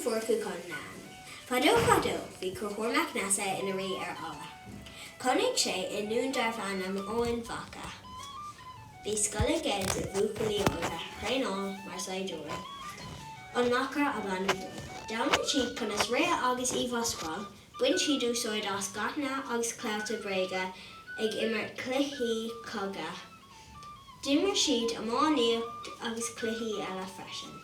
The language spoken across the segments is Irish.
forcu connan. Fado, fi cohormac nasa in a ri alla. Connig sé in noon darfanam owen vaca. Fi scolla geds a vuculi ola, Reinol, Marsai Dor. On macra abanadu. Down the cheek conas rea agus eva squal, when she do soid as gatna agus clouta brega, ag immer clihi coga. Dimmer sheet a máníocht agus clihi ela freshen.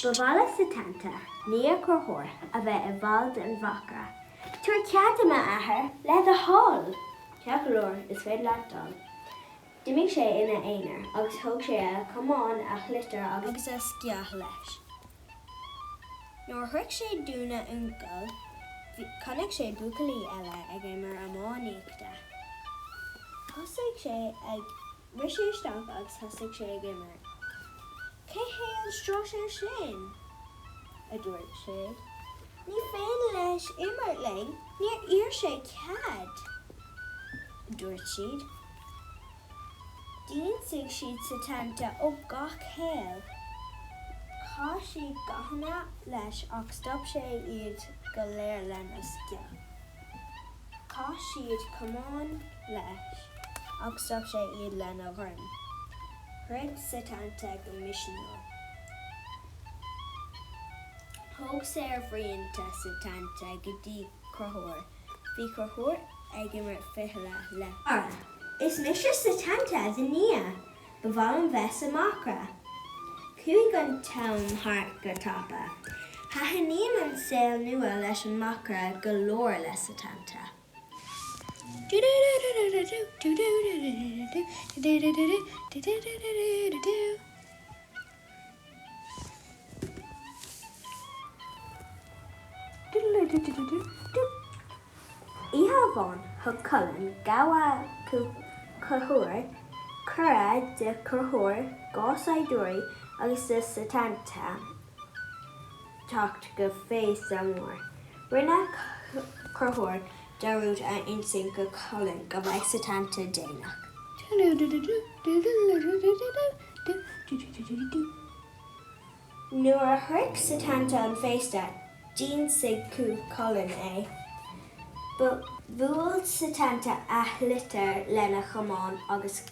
Bavala Setanta, Nia Corhor, a bheith a bhald an bhaca. Tuair ceadama athair le a hall. Ceapalór is féad leatdal. Dimig sé ina éinear, agus thug sé a cumán a chlitar agus a sciath leis. Nuair thuic sé dúna uncal, connig sé bucalaí eile ag immer a máníochta. Thosaigh sé ag risisiúisteach agus thosaigh sé ag immer. Cé héal stras sin? A dúirt siad. Ní féin leis immerling, níor ír sé cad. A dúirt siad. Díonsaigh siad Setanta ó gach héal. Cá siad gachana leis ach stop sé iad go léir lena sciath. Cá siad cumán leis ach stop sé iad lena bhrim. Red Setanta go missional. Thóg sé ar bhrianta Setanta go dtí Corhor. Bhí Corhor ag immer fichile le. Ara, is Mistress Setanta the nia, bhbhail bheith sa macra. Cúig an town hart go tapa. Hahaníam an saoil nua leis an macra go leor le Setanta. Ihavon thug Chulainn gawa Corhor, cura de Corhor, Gosaiddori agus de Setanta tacht go fééis amór. Rinne Corhor darúd a insyn go Chulainn go bhaith Setanta dénach. Nuair a thuic Setanta an féiste, díonsaigh Chulainn é. Bhuail Setanta a chlitar lena chumán agus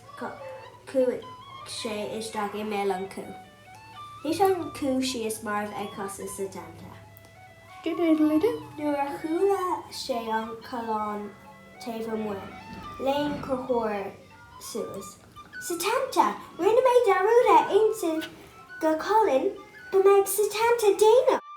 cúig sé isteach I mé an cú. Hís an cú síos marmh ag cosa Setanta. Nuair a chúla sé an Chulainn taobh muir, léon Corhor suas. Setanta, rinne méid darúda insyn go Chulainn go méid Setanta dénach.